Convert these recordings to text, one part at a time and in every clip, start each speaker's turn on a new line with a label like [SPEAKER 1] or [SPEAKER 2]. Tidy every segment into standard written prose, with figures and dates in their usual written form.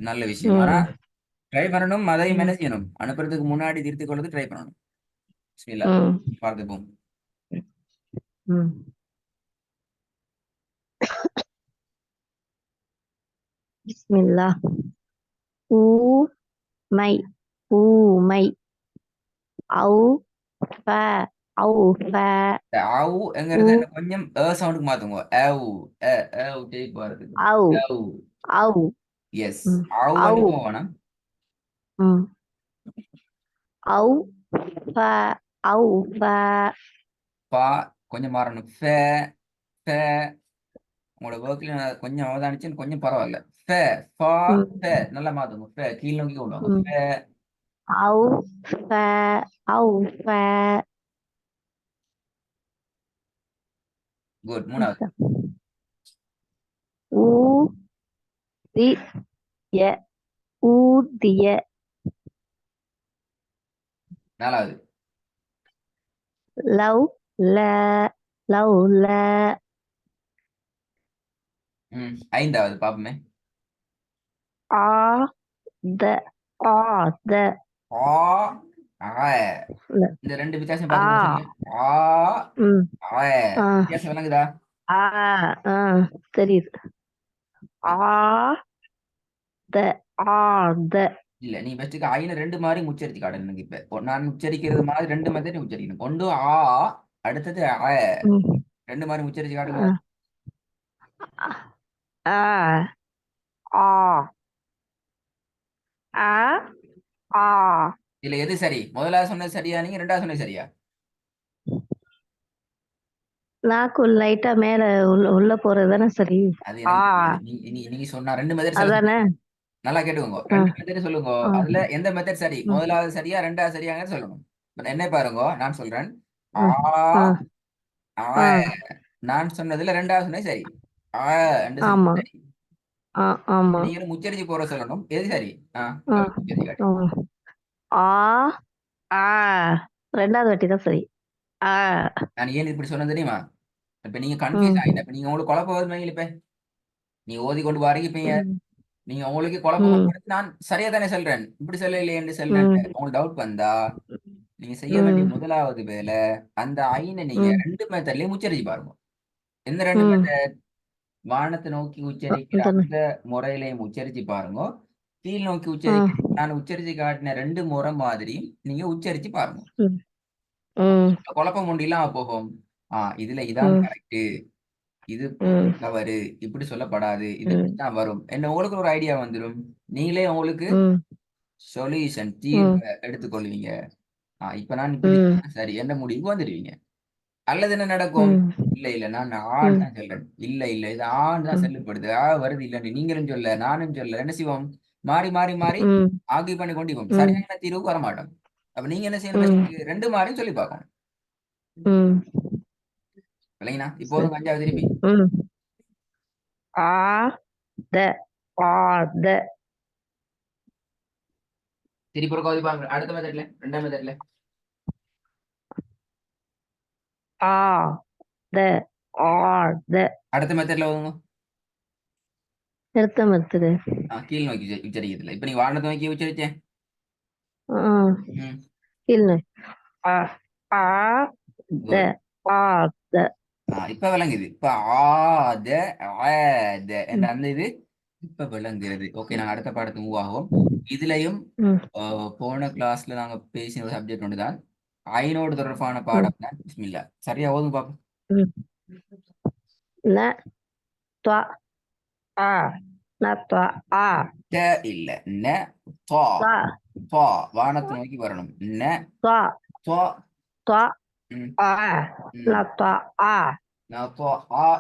[SPEAKER 1] நல்ல விஷயம். ஆனா
[SPEAKER 2] ம்.
[SPEAKER 1] ட்ரை பண்ணணும், அதையும்
[SPEAKER 2] ம்.
[SPEAKER 1] என்ன செய்யணும், அனுப்புறதுக்கு முன்னாடி திருத்திக் கொள்வது ட்ரை பண்ணணும். பிஸ்மில்லா.
[SPEAKER 2] ம்.
[SPEAKER 1] பார்த்துப்போம்.
[SPEAKER 2] ம். பிஸ்மில்லாஹ். ஊமை ஊமை ஔ ஃப ஔ ஃப
[SPEAKER 1] இந்த ஆவு
[SPEAKER 2] ஊ
[SPEAKER 1] என்கிறத என்ன கொஞ்சம் சவுண்டுக்கு மாத்துங்க. ஏவ் ஏவ் டேப் வருது.
[SPEAKER 2] ஔ
[SPEAKER 1] ஏவ்.
[SPEAKER 2] ஔ
[SPEAKER 1] எஸ்.
[SPEAKER 2] ம்.
[SPEAKER 1] ஆவு
[SPEAKER 2] ஔ
[SPEAKER 1] வந்து போகணும்.
[SPEAKER 2] ம். ஔ ஃப ஔ ஃப
[SPEAKER 1] பா கொஞ்சம் மாறணும். ஃபே ஃபே உங்களோட ஒர்க்ல கொஞ்சம் அவதானிச்சுன்னு கொஞ்சம் பரவாயில்ல. ஃபே ஃபா
[SPEAKER 2] ம்.
[SPEAKER 1] ஃபே நல்லா மாத்துங்க. ஃபே கீழ் நோக்கி கொண்டு வாங்க.
[SPEAKER 2] ம்.
[SPEAKER 1] ஃபே.
[SPEAKER 2] ஔ ஃப ஔ ஃப
[SPEAKER 1] குட். மூணாவது.
[SPEAKER 2] ஊ தி ய ஊதிய
[SPEAKER 1] நாலாவது.
[SPEAKER 2] லவ் ல லவ் ல
[SPEAKER 1] ஐந்தாவது பாப்போமே.
[SPEAKER 2] ஆ த ஆ த
[SPEAKER 1] ஆ ஆ.
[SPEAKER 2] ல
[SPEAKER 1] இந்த ரெண்டு வித்தியாசம்
[SPEAKER 2] ஆ
[SPEAKER 1] பார்த்துக்கோங்க சொல்லுங்க. ஆ
[SPEAKER 2] ம்
[SPEAKER 1] ஆ.
[SPEAKER 2] ஆ
[SPEAKER 1] வித்தியாசம் விளங்குதா?
[SPEAKER 2] ஆ ஆ தெரியுது. ஆ த ஆ த
[SPEAKER 1] இல்ல நீ ஃபர்ஸ்ட்டுக்கு ஐன ரெண்டு மாதிரி உச்சரிச்சு காட்டணும் எனக்கு. இப்ப நான் உச்சரிக்கிறது மாதிரி ரெண்டு மெத்தட் நீ உச்சரிக்கணும். ஒன்று ஆ, அடுத்தது ஆ.
[SPEAKER 2] ம்
[SPEAKER 1] ரெண்டு மாதிரி உச்சரிச்சு காட்டுங்க.
[SPEAKER 2] ஆ ஆ ஆ ஆ ஆ
[SPEAKER 1] இதுல எது சரி? முதலாவது சொன்னது சரியா, நீங்க ரெண்டாவது சொன்னது சரியா?
[SPEAKER 2] நாக்கு லைட்டா மேல உள்ள உள்ள போறது தானே சரி.
[SPEAKER 1] அது
[SPEAKER 2] ஆ
[SPEAKER 1] எனக்கு தெரியாது. நீங்க சொன்னா ரெண்டு மெத்தட் சொல்ல
[SPEAKER 2] அதானே.
[SPEAKER 1] சொன்னீங்க. நல்லா கேட்டுக்கோங்க.
[SPEAKER 2] ஆ
[SPEAKER 1] ரெண்டு மெத்தட் சொல்லுங்க.
[SPEAKER 2] ஆ
[SPEAKER 1] அதுல எந்த மெத்தட் சரி?
[SPEAKER 2] ம்
[SPEAKER 1] முதலாவது சரியா, ரெண்டாவது சரியாங்க சொல்லணும். இப்ப என்ன பாருங்க, நான் சொல்றேன். ஆ
[SPEAKER 2] ம் ஆ
[SPEAKER 1] ஆ.
[SPEAKER 2] ஆ
[SPEAKER 1] நான் சொன்னதுல ரெண்டாவது சொன்னது சரி. ஆ என்று சொன்னது
[SPEAKER 2] ஆமா.
[SPEAKER 1] சரி.
[SPEAKER 2] ஆ ஆமா.
[SPEAKER 1] நீங்களும் உச்சரிச்சு போற சொல்லணும். எது சரி?
[SPEAKER 2] ஆ
[SPEAKER 1] சொல்லுங்க, உச்சரிச்சு காட்டுங்க.
[SPEAKER 2] ஆமா. ஆ ஆ 2வது வாட்டி தான் சரி. ஆ
[SPEAKER 1] நான் ஏன் இப்படி சொன்னேன் தெரியுமா? இப்ப நீங்க கன்ஃபியூஸ் ஆகிட்ட.
[SPEAKER 2] ம்
[SPEAKER 1] இப்ப நீங்க உங்களுக்கு குழப்பம் வருவீங்க. இப்ப நீ ஓதி கொண்டு வரீங்க.
[SPEAKER 2] ம்
[SPEAKER 1] நீங்க உங்களுக்கு குழப்பம்
[SPEAKER 2] ம்
[SPEAKER 1] வரும்போது நான் சரியா தானே சொல்றேன், இப்படி சொல்லலையே என்று சொல்றேன்.
[SPEAKER 2] ம்
[SPEAKER 1] உங்களுக்கு டவுட் வந்தா நீங்க செய்ய வேண்டிய
[SPEAKER 2] ம்
[SPEAKER 1] முதலாவது வேலை, அந்த ஐனை நீங்க
[SPEAKER 2] ம்
[SPEAKER 1] ரெண்டு மெத்தட்லயும் உச்சரிச்சு பாருங்க. எந்த ரெண்டு
[SPEAKER 2] ம்
[SPEAKER 1] மெத்தட்? வானத்தை நோக்கி உச்சரிக்கிற
[SPEAKER 2] அதானே.
[SPEAKER 1] அந்த முறையிலையும் உச்சரிச்சு பாருங்க. கீழ் நோக்கி
[SPEAKER 2] ஆ
[SPEAKER 1] உச்சரிக்கிற நான் உச்சரிச்சு காட்டின ரெண்டு முறை மாதிரியும் நீங்க உச்சரிச்சு பாருங்க.
[SPEAKER 2] ம் ம்
[SPEAKER 1] குழப்பம் உண்டிலாம் போகும். இதுல இதான்
[SPEAKER 2] ம்
[SPEAKER 1] கரெக்ட், இது
[SPEAKER 2] ம்
[SPEAKER 1] தவறு, இப்படி சொல்லப்படாது, இது
[SPEAKER 2] ம்
[SPEAKER 1] இப்படித்தான் வரும் என்ன உங்களுக்கு ஒரு ஐடியா வந்துடும். நீங்களே உங்களுக்கு
[SPEAKER 2] ம்
[SPEAKER 1] சொல்யூஷன்
[SPEAKER 2] ம்
[SPEAKER 1] தீர்வை எடுத்துக்கொள்வீங்க. இப்ப நான் இப்படி
[SPEAKER 2] ம்
[SPEAKER 1] சொன்னா சரி என்ன முடிவுக்கு வந்துடுவீங்க. அல்லது என்ன நடக்கும்?
[SPEAKER 2] ம்
[SPEAKER 1] இல்ல இல்ல நான் ஆண்
[SPEAKER 2] ம்
[SPEAKER 1] தான் சொல்றேன், இல்ல இல்ல இது ஆண் தான்
[SPEAKER 2] ம்
[SPEAKER 1] செல்லுப்படுது, வருது இல்லன்னு நீங்களும் சொல்ல நானும் சொல்ல என்ன செய்வோம், மாறி மாறி மாறி
[SPEAKER 2] ம்
[SPEAKER 1] ஆர்கியூ பண்ணி கொண்டிருப்போம்.
[SPEAKER 2] ம்
[SPEAKER 1] சரியான தீர்வுக்கு வர மாட்டோம். அப்ப நீங்க என்ன செய்யணும்?
[SPEAKER 2] ம்
[SPEAKER 1] first ரெண்டு மாறியும் சொல்லி பார்க்கணும்.
[SPEAKER 2] ம்
[SPEAKER 1] இல்லைங்களா?
[SPEAKER 2] சரி.
[SPEAKER 1] இப்போதும் அஞ்சாவது திருப்பி.
[SPEAKER 2] ம் ஆ த ஆ த
[SPEAKER 1] திருப்பி ஒரு கோதி பாருங்க. அடுத்த மெத்தட்ல, ரெண்டாம் மெத்தட்ல.
[SPEAKER 2] ஆ த ஆ த
[SPEAKER 1] அடுத்த மெத்தட்ல வருங்க.
[SPEAKER 2] நிறுத்தம் இருக்குது.
[SPEAKER 1] கீழ் நோக்கி உச்சரிக்கிறதுல இப்ப நீ வானத்தை நோக்கி உச்சரிச்சேன்.
[SPEAKER 2] ம்
[SPEAKER 1] ம்.
[SPEAKER 2] இல்ல. ஆ ஆ த
[SPEAKER 1] குட்.
[SPEAKER 2] ஆ த
[SPEAKER 1] இப்ப விளங்குது. இப்ப ஆ த ஆ த என்ற
[SPEAKER 2] ம்
[SPEAKER 1] அந்த இது இப்ப விளங்குகிறது. ஓகே, நாங்க அடுத்த பாடத்துக்கு மூவ் ஆகும். இதுலயும்
[SPEAKER 2] ம்
[SPEAKER 1] போன கிளாஸ்ல நாங்க பேசின ஒரு சப்ஜெக்ட் ஒன்று தான், ஐநோடு தொடர்பான
[SPEAKER 2] ம்
[SPEAKER 1] பாடம் தான். பிஸ்மில்லா. சரியா ஓதுங்க பாப்போம்.
[SPEAKER 2] ம் ந த்வ ஆ ந த்வ ஆ
[SPEAKER 1] ட இல்ல, ந தா.
[SPEAKER 2] த்வ
[SPEAKER 1] தா வானத்தை நோக்கி வரணும். ந
[SPEAKER 2] த்வ
[SPEAKER 1] தா.
[SPEAKER 2] த்வ
[SPEAKER 1] ம்.
[SPEAKER 2] ஆ ந
[SPEAKER 1] ம்.
[SPEAKER 2] த்வ ஆ
[SPEAKER 1] ந தா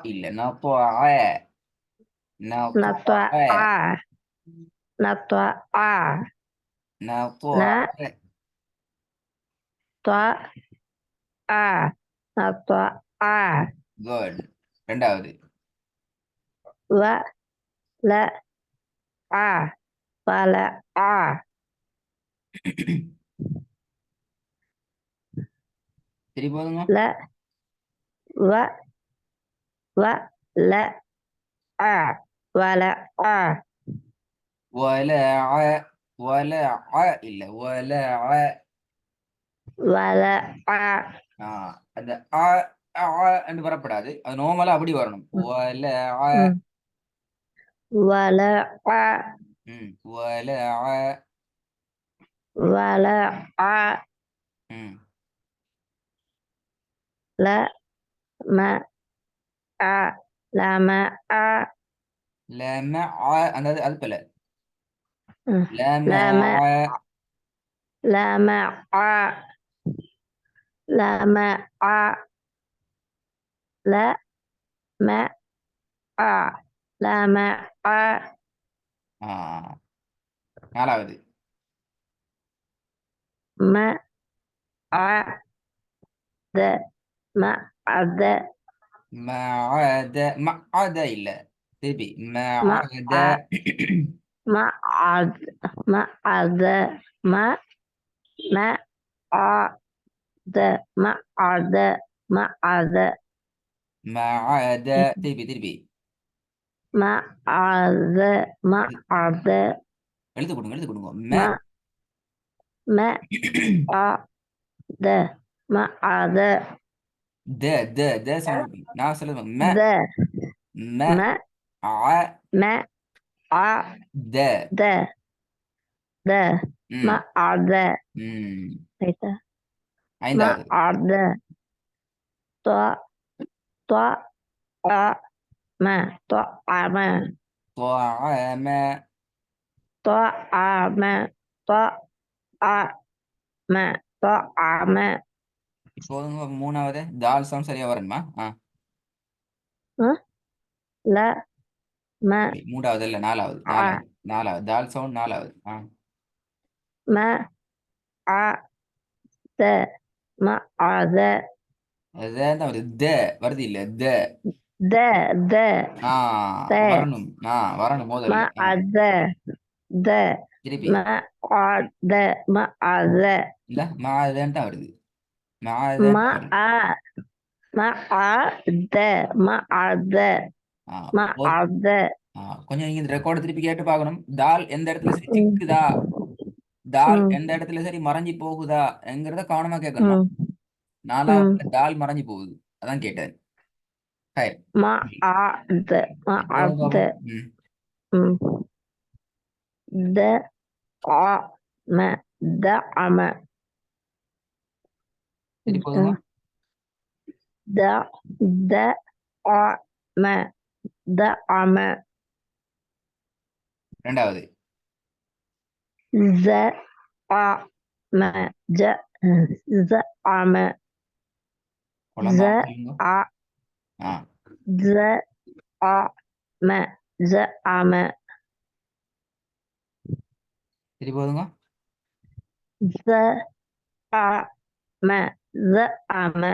[SPEAKER 1] இல்ல, ந தா ந
[SPEAKER 2] ந த்வ
[SPEAKER 1] தா
[SPEAKER 2] ஆ ந த்வ ஆ
[SPEAKER 1] ந தா
[SPEAKER 2] ந த்வ ஆ ந த்வ ஆ
[SPEAKER 1] குட். ரெண்டாவது.
[SPEAKER 2] வ ல ஆ வல ஆ
[SPEAKER 1] சரி போதுங்க.
[SPEAKER 2] ல வ வ ல ஆ வல ஆ
[SPEAKER 1] வலஅ வலஅ இல்ல வலஅ.
[SPEAKER 2] வலஅ.
[SPEAKER 1] ஆ அந்த அ அ என்று வரப்படாது. அது நார்மலா அப்படி வரணும்.
[SPEAKER 2] ம்.
[SPEAKER 1] வலஅ.
[SPEAKER 2] ம். வலஅ.
[SPEAKER 1] வலஅ.
[SPEAKER 2] வலஅ.
[SPEAKER 1] ம்.
[SPEAKER 2] லமஅ. லமஅ.
[SPEAKER 1] லமஅ அந்த அது பிழை.
[SPEAKER 2] ம்.
[SPEAKER 1] லமஅ.
[SPEAKER 2] லமஅ. லமஅ. லமஅ. லமஅ.
[SPEAKER 1] ஆ 4வது.
[SPEAKER 2] மஅத. மஅத.
[SPEAKER 1] மஅத மஅத இல்ல. திருப்பி மஅத.
[SPEAKER 2] மஅ. மஅத். மஅத. மஅத. மஅத. மஅத.
[SPEAKER 1] மஅத திருப்பி திருப்பி.
[SPEAKER 2] மஅத. மஅத.
[SPEAKER 1] எழுத்து கொடுங்க எழுத்து கொடுங்க.
[SPEAKER 2] ம. மஅத. மஅத.
[SPEAKER 1] த த த சவுண்ட். நான் சொல்லுவேன்
[SPEAKER 2] த.
[SPEAKER 1] ம
[SPEAKER 2] ம.
[SPEAKER 1] அ
[SPEAKER 2] மஅத.
[SPEAKER 1] த.
[SPEAKER 2] த.
[SPEAKER 1] ம்
[SPEAKER 2] மஅத.
[SPEAKER 1] ம்
[SPEAKER 2] ரைட்டா?
[SPEAKER 1] 5வது.
[SPEAKER 2] மஅத. த. த. ம. طعم.
[SPEAKER 1] طعام.
[SPEAKER 2] طعم. طعم. طعم.
[SPEAKER 1] போதுங்க 3வது. தால் சவுண்ட் சரியா வரணுமா?
[SPEAKER 2] ல. ம.
[SPEAKER 1] 3வது இல்ல 4வது
[SPEAKER 2] அ.
[SPEAKER 1] 4வது 4வது. தால் சவுண்ட் 4வது.
[SPEAKER 2] ம. அ. த. மஅத.
[SPEAKER 1] தான் வருது. த வருது இல்ல. த.
[SPEAKER 2] த. த.
[SPEAKER 1] ஆ
[SPEAKER 2] த.
[SPEAKER 1] வரணும். வரணும் முதல்ல.
[SPEAKER 2] மஅத. த.
[SPEAKER 1] திருப்பி.
[SPEAKER 2] மஅத. மஅத.
[SPEAKER 1] இல்ல மாதன் தான் வருது. மாதன் தான் வருது.
[SPEAKER 2] மஅ. மஅத. மஅத.
[SPEAKER 1] ஆ போதும்.
[SPEAKER 2] மஅத.
[SPEAKER 1] கொஞ்சம் நீங்க இந்த ரெக்கார்டு திருப்பி கேட்டு பார்க்கணும். தால் எந்த இடத்துல சரி
[SPEAKER 2] ம்.
[SPEAKER 1] சிக்குதா, தால்
[SPEAKER 2] ம்.
[SPEAKER 1] எந்த இடத்துல சரி மறைஞ்சு போகுதா என்கிறத கவனமா கேட்கணுமா?
[SPEAKER 2] ம். ம்.
[SPEAKER 1] 4வது தால் மறைஞ்சு போகுது. அதான் கேட்டேன். ஹை.
[SPEAKER 2] மஅத.
[SPEAKER 1] போதும்
[SPEAKER 2] மஅத.
[SPEAKER 1] பாப்போம். ம்.
[SPEAKER 2] ம். دعم. دعم.
[SPEAKER 1] சரி போதுங்க.
[SPEAKER 2] دعم. دعم.
[SPEAKER 1] 2வது.
[SPEAKER 2] زعم. زعم.
[SPEAKER 1] குழம்பாம சொல்லுங்க. ஆ
[SPEAKER 2] زعم. زعم.
[SPEAKER 1] சரி போதுங்க.
[SPEAKER 2] زعم. زعم.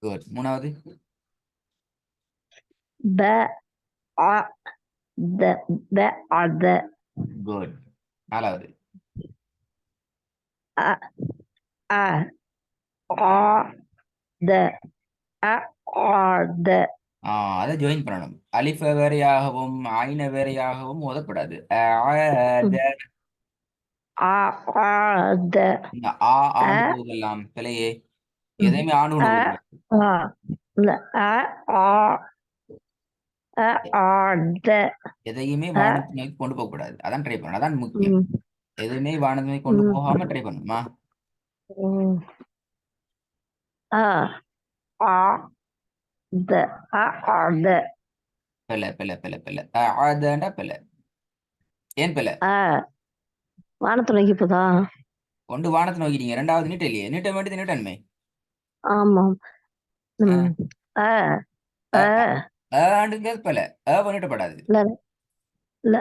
[SPEAKER 1] குட். 3வது.
[SPEAKER 2] بعد.
[SPEAKER 1] குட். 4வது.
[SPEAKER 2] أ. عاد. أعاد.
[SPEAKER 1] அதை ஜாயின் பண்ணணும். அலிஃப வேறையாகவும் ஐன வேறையாகவும் ஓதப்படாது. ஆத.
[SPEAKER 2] أعاد.
[SPEAKER 1] இந்த ஆண்டு
[SPEAKER 2] أ.
[SPEAKER 1] போதெல்லாம் பிழையே. எதையுமே ஆண்டு கொண்டு
[SPEAKER 2] أ.
[SPEAKER 1] போகக்கூடாது.
[SPEAKER 2] لا. أعاد.
[SPEAKER 1] எதையுமே
[SPEAKER 2] أ.
[SPEAKER 1] வானத்தை நோக்கி கொண்டு போகக்கூடாது. அதான் ட்ரை பண்ணணும். அதான் முக்கியம். எதுவுமே வானத்தை நோக்கி கொண்டு போகாம ட்ரை பண்ணணுமா?
[SPEAKER 2] أ. عاد. أعاد.
[SPEAKER 1] பிள்ளை பிள்ளை பிள்ளை பிள்ளை. ஆதண்டா பிள்ளை. ஏன் பிள்ளை?
[SPEAKER 2] வானத்தை நோக்கி போதா?
[SPEAKER 1] கொண்டு வானத்தை நோக்கிட்டீங்க. 2வது நீட்ட இல்லையே. நீட்ட வேண்டியது நீட்டன்மை.
[SPEAKER 2] ஆமாம்.
[SPEAKER 1] ஆ,
[SPEAKER 2] அ.
[SPEAKER 1] அ,
[SPEAKER 2] அ.
[SPEAKER 1] ஆண்டுங்கிறது பிள்ளை. நீட்டப்படாது.
[SPEAKER 2] ல. ல.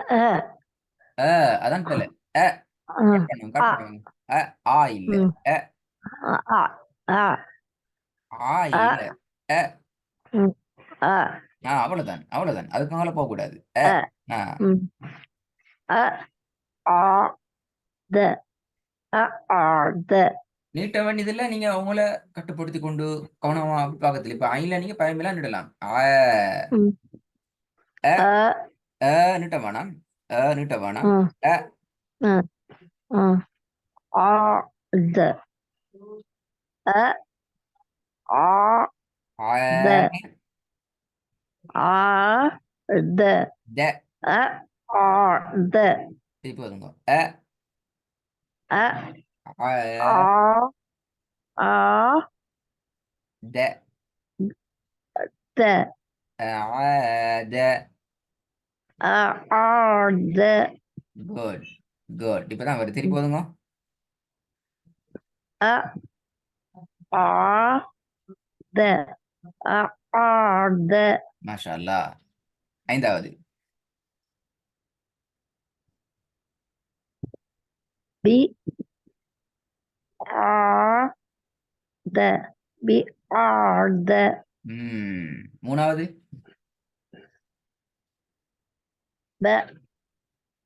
[SPEAKER 1] அதான் பிள்ளை. அ கட் பண்ணுங்க
[SPEAKER 2] அ.
[SPEAKER 1] கட் பண்ணுங்க. அ ஆ இல்ல.
[SPEAKER 2] ம்.
[SPEAKER 1] அ
[SPEAKER 2] அ. அ.
[SPEAKER 1] ஆ
[SPEAKER 2] அ.
[SPEAKER 1] இல்ல. அ
[SPEAKER 2] ம். அ.
[SPEAKER 1] அவ்வளவுதான் அவ்வளவுதான். அதுக்கு மேல போக கூடாது.
[SPEAKER 2] அ.
[SPEAKER 1] ஆ
[SPEAKER 2] ம். அ. ஆ. த. ஆத.
[SPEAKER 1] நீட்ட வேண்டியதில்ல. நீங்க உங்களை கட்டுப்படுத்தி கொண்டு கவனமா பக்கத்துல இப்ப ஐல நீங்க பயமில்லாம் நிடலாம்.
[SPEAKER 2] ம்.
[SPEAKER 1] அ
[SPEAKER 2] அ.
[SPEAKER 1] நீட்ட வேணாம். நீட்ட வேணாம்.
[SPEAKER 2] ம்
[SPEAKER 1] அ
[SPEAKER 2] ம் ம் ஆ த அ ஆ
[SPEAKER 1] ஆ
[SPEAKER 2] த ஆ த
[SPEAKER 1] த
[SPEAKER 2] அ ஆ த
[SPEAKER 1] திருப்பி வருங்க.
[SPEAKER 2] அ
[SPEAKER 1] ஆ
[SPEAKER 2] ஆ ஆ
[SPEAKER 1] த
[SPEAKER 2] த
[SPEAKER 1] ஆத.
[SPEAKER 2] அ ஆ த
[SPEAKER 1] குட் குட். இப்பதான் வருது. திருப்பி வருங்க.
[SPEAKER 2] அ ஆ த அ ஆ த
[SPEAKER 1] மாஷா அல்லாஹ். ஐந்தாவது.
[SPEAKER 2] பி ஆ த பி ஆ த
[SPEAKER 1] மூணாவது.
[SPEAKER 2] ப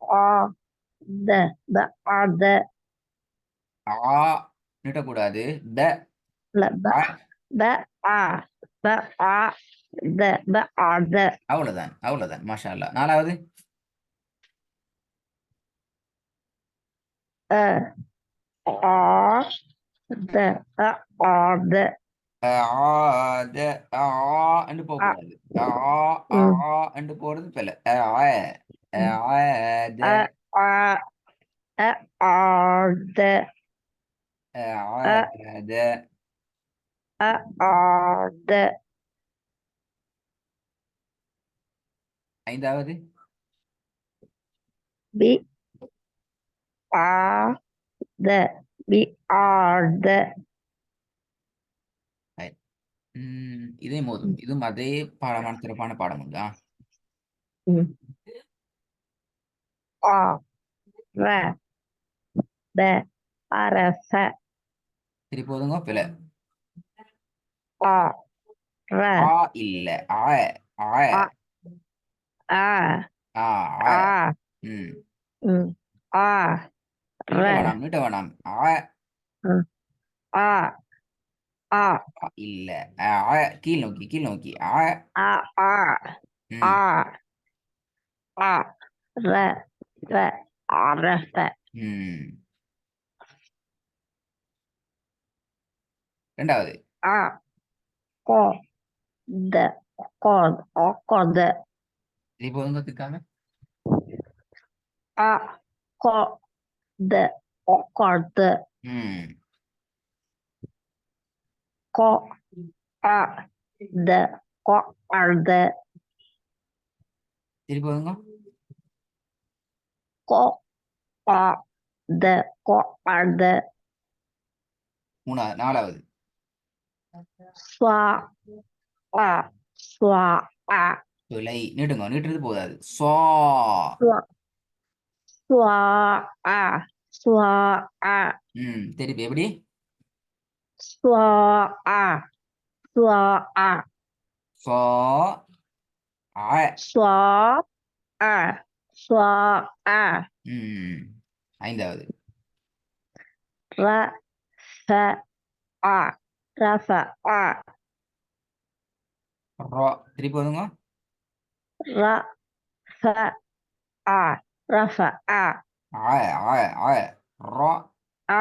[SPEAKER 2] ஆ த ப ஆ த
[SPEAKER 1] ஆ நீட்டக்கூடாது. ப
[SPEAKER 2] இல்ல ப
[SPEAKER 1] ஆ.
[SPEAKER 2] ப ஆ ப ஆ த ப ஆ த
[SPEAKER 1] அவ்வளவுதான் அவ்வளவுதான். மாஷா அல்லாஹ். நாலாவது.
[SPEAKER 2] அ ஆ த அ ஆ த
[SPEAKER 1] ஆத. ஆ என்று
[SPEAKER 2] ஆ
[SPEAKER 1] போகக்கூடாது. ஆ ஆ
[SPEAKER 2] ம்
[SPEAKER 1] என்று போறது பிள்ளை. ஆத.
[SPEAKER 2] அ ஆ அ ஆ த அ
[SPEAKER 1] ஆத.
[SPEAKER 2] அ ஆ த
[SPEAKER 1] ஐந்தாவது.
[SPEAKER 2] பி ஆ த பி ஆ த
[SPEAKER 1] இதே மோதும். இதுவும் அதே பாடமான சிறப்பான பாடம் உண்டா?
[SPEAKER 2] ம் ஆ ர த அரச
[SPEAKER 1] திருப்பி போதுங்க பிள்ளை.
[SPEAKER 2] ஆ ர
[SPEAKER 1] ஆ இல்ல. ஆ ஆ
[SPEAKER 2] ஆ ஆ
[SPEAKER 1] ஆ ஆ.
[SPEAKER 2] ஆ
[SPEAKER 1] ம்
[SPEAKER 2] ம் ஆ ர
[SPEAKER 1] நீட்ட வேணாம் நீட்ட வேணாம். ஆ
[SPEAKER 2] ம் ஆ ஆ
[SPEAKER 1] இல்ல. கீழ் நோக்கி கீழ் நோக்கி.
[SPEAKER 2] ஆ ஆ ஆ
[SPEAKER 1] ம்
[SPEAKER 2] ஆ ர ர அரச
[SPEAKER 1] ம் ரெண்டாவது.
[SPEAKER 2] ஆ கோ த கோத் கொத
[SPEAKER 1] திருப்பி போதுங்க திக்காம.
[SPEAKER 2] ஆ கோ த கொத
[SPEAKER 1] ம்
[SPEAKER 2] கோ ஆ த கோ அர்த
[SPEAKER 1] திருப்பி போதுங்க.
[SPEAKER 2] கோ ஆ த கோ அர்த
[SPEAKER 1] நாலாவது.
[SPEAKER 2] ஸ்வா ஆ ஸ்வா ஆ
[SPEAKER 1] பிழை. நீட்டுங்க நீட்டுறது போதாது. சோ.
[SPEAKER 2] ஸ்வா ஸ்வா ஆ ஸ்வா ஆ
[SPEAKER 1] திருப்பி எப்படி?
[SPEAKER 2] ஸ்வா ஆ ஸ்வா ஆ
[SPEAKER 1] சோ ஆ.
[SPEAKER 2] ஸ்வா ஆ ஸ்வா ஆ
[SPEAKER 1] ம் ஐந்தாவது.
[SPEAKER 2] ர ஃப ஆ ரஃப ஆ
[SPEAKER 1] திருப்பி போதுங்க.
[SPEAKER 2] ர ஃப ஆ ரஃப ஆ
[SPEAKER 1] ஆ ஆ ஆ ரோ.
[SPEAKER 2] ஆ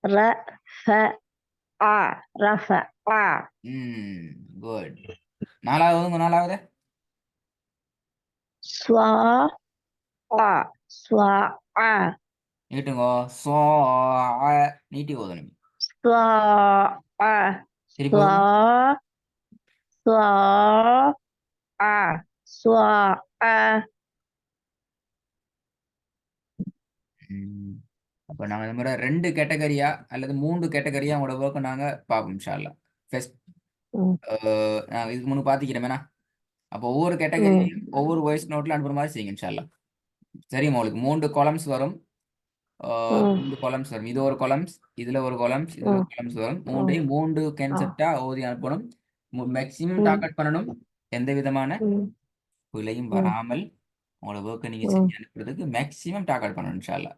[SPEAKER 2] ர ஃப ஆ ரஃப ஆ
[SPEAKER 1] குட். நாலாவதுங்க. நாலாவது.
[SPEAKER 2] ஸ்வா ஆ ஸ்வா ஆ
[SPEAKER 1] நீட்டுங்கோ. சோ ஆ நீட்டி ஓதணும்.
[SPEAKER 2] ஸ்வா ஆ
[SPEAKER 1] திருப்பி
[SPEAKER 2] ஸ்வா
[SPEAKER 1] ஓதுங்க.
[SPEAKER 2] ஸ்வா ஆ ஸ்வா ஆ
[SPEAKER 1] அப்போ நாங்கள் இந்த முறை 2 கேட்டகரியா அல்லது 3 கேட்டகரியா உங்களோட ஒர்க்கை நாங்கள் பார்ப்போம் இன்ஷா அல்லாஹ். ஃபர்ஸ்ட்
[SPEAKER 2] ம்
[SPEAKER 1] நாங்கள் இதுக்கு முன்னு பார்த்துக்கிறோமேண்ணா. அப்போ ஒவ்வொரு
[SPEAKER 2] ம்
[SPEAKER 1] கேட்டகரியும் ஒவ்வொரு வாய்ஸ் நோட்டில் அனுப்புற மாதிரி செய்யுங்க இன்ஷா அல்லாஹ். சரி, உங்களுக்கு 3 காலம்ஸ் வரும்.
[SPEAKER 2] ம்
[SPEAKER 1] 3 காலம்ஸ் வரும். இது ஒரு காலம்ஸ், இதுல ஒரு காலம்ஸ், இதுல
[SPEAKER 2] ம்
[SPEAKER 1] ஒரு காலம்ஸ் வரும்.
[SPEAKER 2] ம்
[SPEAKER 1] மூன்றையும் 3
[SPEAKER 2] ஆ
[SPEAKER 1] கன்செப்டா ஓதி அனுப்பணும். மேக்ஸிமம்
[SPEAKER 2] ம்
[SPEAKER 1] டார்கெட் பண்ணணும். எந்த விதமான
[SPEAKER 2] ம்
[SPEAKER 1] பிழையும்
[SPEAKER 2] ம்
[SPEAKER 1] வராமல் உங்களோட ஒர்க்கை நீங்கள்
[SPEAKER 2] ம்
[SPEAKER 1] செஞ்சு அனுப்புறதுக்கு மேக்ஸிமம் டார்கெட் பண்ணணும் இன்ஷா அல்லாஹ்.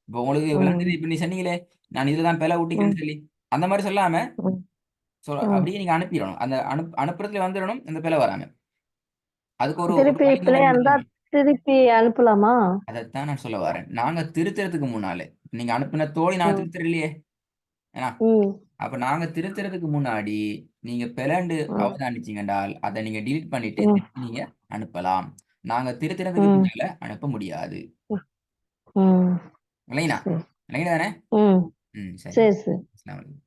[SPEAKER 1] இப்போ உங்களுக்கு
[SPEAKER 2] ம்
[SPEAKER 1] விளங்குது. இப்போ நீ சொன்னீங்களே நான் இதுல தான் பிழை
[SPEAKER 2] ம்
[SPEAKER 1] விட்டிக்கிறேன்னு சொல்லி, அந்த மாதிரி சொல்லாம
[SPEAKER 2] ம் ம்
[SPEAKER 1] அப்படியே நீங்க அனுப்பிடணும். அந்த அனுப்புறதுல வந்துடணும் அந்த பிழை வராம. அதுக்கு ஒரு
[SPEAKER 2] திருப்பி
[SPEAKER 1] வழிமுறை
[SPEAKER 2] பிள்ளையா
[SPEAKER 1] என்ன
[SPEAKER 2] இருந்தா
[SPEAKER 1] தெரியுமா?
[SPEAKER 2] திருப்பி அனுப்பலாமா?
[SPEAKER 1] அதைத்தான் நான் சொல்ல வரேன். நாங்க திருத்துறதுக்கு முன்னாலே நீங்க அனுப்பின தோழி நான்
[SPEAKER 2] ம்,
[SPEAKER 1] திருத்தலையே. ஏன்னா
[SPEAKER 2] ம்,
[SPEAKER 1] அப்ப நாங்க திருத்துறதுக்கு முன்னாடி நீங்க பிளண்டு
[SPEAKER 2] ம்,
[SPEAKER 1] அவதானிச்சீங்கன்றால் அதை நீங்க delete பண்ணிட்டு
[SPEAKER 2] ம்,
[SPEAKER 1] திருப்பி நீங்க அனுப்பலாம். நாங்க திருத்துறதுக்கு
[SPEAKER 2] ம்,
[SPEAKER 1] பின்னால அனுப்ப முடியாது.
[SPEAKER 2] ம்.
[SPEAKER 1] இல்லைங்களா?
[SPEAKER 2] சரி.
[SPEAKER 1] இல்லைங்க தானே?
[SPEAKER 2] ம்.
[SPEAKER 1] ம், சரி.
[SPEAKER 2] சரி, சரி.
[SPEAKER 1] அஸ்ஸலாமு அலைக்கும்.